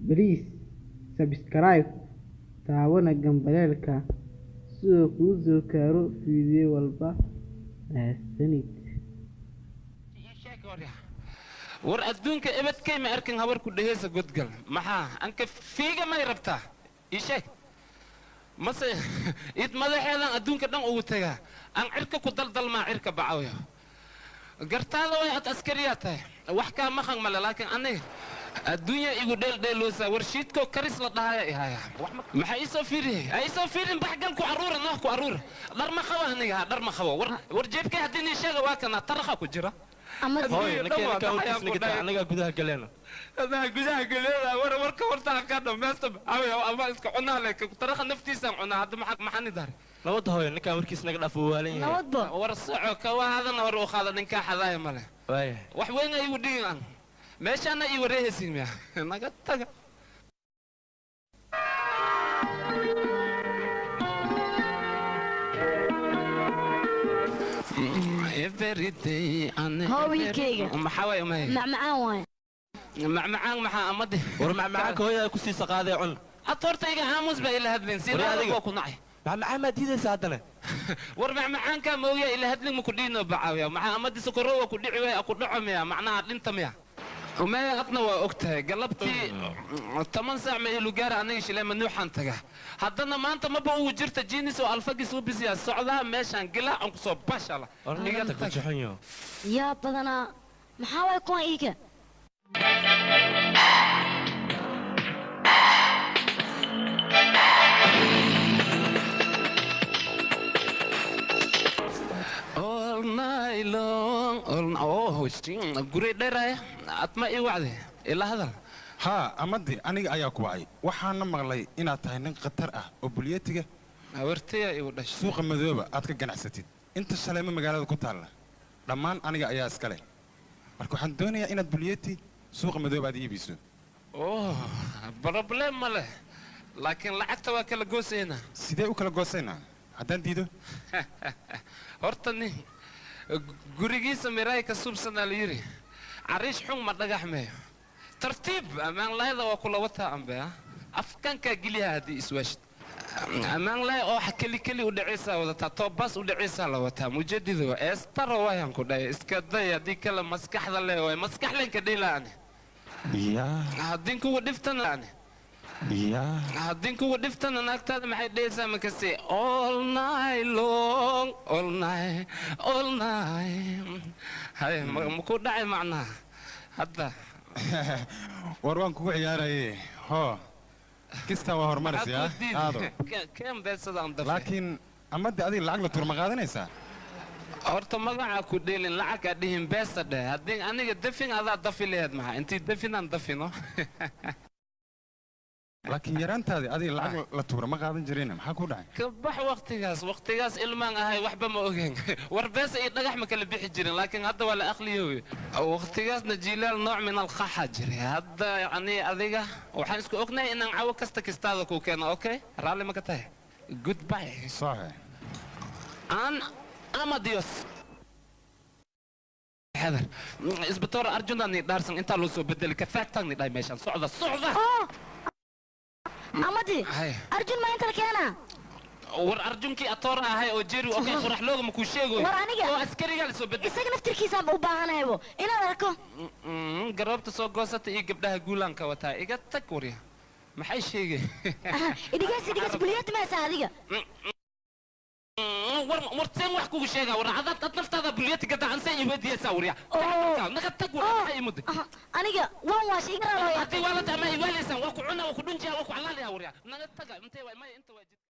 Please subscribe taawana gambaleelka sidoo kuu soo gaaro fiidyo walba mahadsanid. war adduunka ebadkay ma arkin habar ku dhaheesa godgal maxaa anka fiiga may rabtaa ii sheeg mase id madaxeedan adduunka dhan ugu tagaa aan cirka ku daldalmaa cirka bacawyo gartaada way ad askariyaa tahay wax kaa maqan male laakiin aniga adduunya igu dheeldheeloosaa warshiidkoo karis la dhahaya ihaya maxaa iisoo fiiriyey ha iisoo fiirin baxgal ku carruura noh ku carruura dhar ma qabo aniga ha dhar ma qabo war jeebkay haddii nii sheega waa kana taraqa ku jira hooy anagaa gudaha galeena adaa gudaha galeeda warka wartaa ka dhamaysta awiya ama iska cunaa le taraqa naftiisaan cunaa hadda maxaa ni daari nabadda hooy ninkaan warkiis naga dhaaf uu waalan yahay nabadba war soco ka waadana war u qaada ninkaa xadaaya male waaya wax weyn ay igu dhigin aan meeshaana ii wareehaysin miya naga taga every day hooyigeyga maxaa way umay macmacaan waay macmacaan maxaa amade war macmacaanka hooyada ku sii saqaaday cun atortayga aamus baa ila hadlin si adiga ku nacay macmacaan ma diidaysa haddana war macmacaanka mooya ila hadlin ma ku dhiino bacaawiya maxaa amadi sokoro waa ku dhici way ku dhaco miya macnaha dhinta miya وما أطنى وقتها قلبتي 8 ساعة ما يلقى أنا إيش لما نوحن تجا حضرنا ما أنت ما بقول وجرت جينيس والفقي سو بزي الصعدة ماشي نقلع أنقص باش الله يا بدنا محاول يكون إيك all night long guri dheeraya atma ii wacday ilaa hadal haa amadii aniga ayaa ku wacay waxaana maqlay inaad tahay nin khatar ah oo buliyatiga wartaya igu dhashay suuqa madooba aad ka ganacsatid inta shaleema magaalada ku taalla dhammaan aniga ayaa iska leh marka waxaan doonayaa inaad buliyati suuqa madooba aad iibiso problem ma leh laakiin lacagta waa kala goosaynaa sidee u kala goosaynaa haddaan diido horta nin gurigiisa miraay ka subsanaa la yiri cariish xun ma dhagax meeyo tartiib amaan lahayda waa kula wataa ambe afkanka geliya haddii iswaashid amaan lahay oo keli u dhacaysaa wadataa toobas u dhacaysaa la wataa mujadido eestaro waayaan ku dhahay iska day haddii kale maskaxda leh waay maskax lenka dhilaani haddii kuwa dhiftanaani haddii kuwa dhiftana naagtaada maxay dhehaysaa makase all night long all night hay maku dhacay macnaha hadda war waan kugu ciyaaraye hoo kistaa waa horumaraysaa aado laakiin amadii adiga lacag la tuur ma qaadanaysaa horta magaca ku dheelin lacag dhihin beesa dheh haddii aniga dafin adaa dafi lehed maxaa intii dafinaan dafino laakiin yaraantaadii adiga lacag la tuura ma qaadan jireen maxaa ku dhacay kabax waqtigaas ilmaan ahay waxba ma ogeyn war beesa iyo dhagax ma kala bixi jirin laakiin hadda waa la aqliyoy waqtigaasna jilaal nooc min alqaxa jiray hadda yani adiga waxaan isku ognahay inaan cawo kasta kistaada ku keeno okay raalli ma ka tahay goodbye صحيح an amadios حذر اسبتور ارجونا اني دارسن انت لو سو بدل كفاكتني داي ميشان صعده أمدي أرجون ما أنت لكينا war arjunkii atoor ahay oo jeri oo qurax looga ma ku sheegoy oo askariga la soo bedel isaga naftirkiisa u baahanaybo inaad arko garabta soo goosatay iyo gabdhaha guulaanka wataa iga tag wariya maxay sheegay idigaas buliyad ma saadiga warteen wax kugu sheega war adad naftaada buliyad gada aan say ibadiyasa wariya naga tag war maxay muddo aniga waan waash iga raaway hadii waalad ama iwaalaysan waa ku cuna waa ku dhunjiya waa ku calaaliya wariya naga tag intee way inta waa